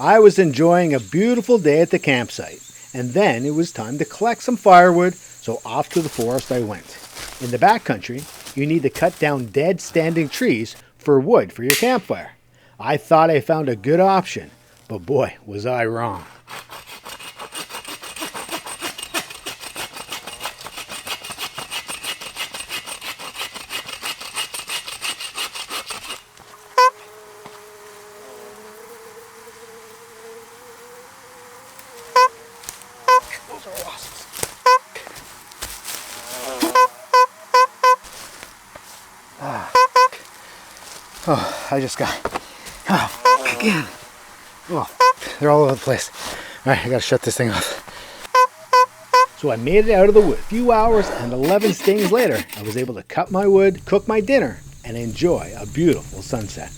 I was enjoying a beautiful day at the campsite, and then it was time to collect some firewood, so off to the forest I went. In the backcountry, you need to cut down dead standing trees for wood for your campfire. I thought I found a good option, but boy, was I wrong. Those are wasps. Oh, I just got again. Oh, they're all over the place. All right, I gotta shut this thing off. So I made it out of the wood. A few hours and 11 stings later, I was able to cut my wood, cook my dinner, and enjoy a beautiful sunset.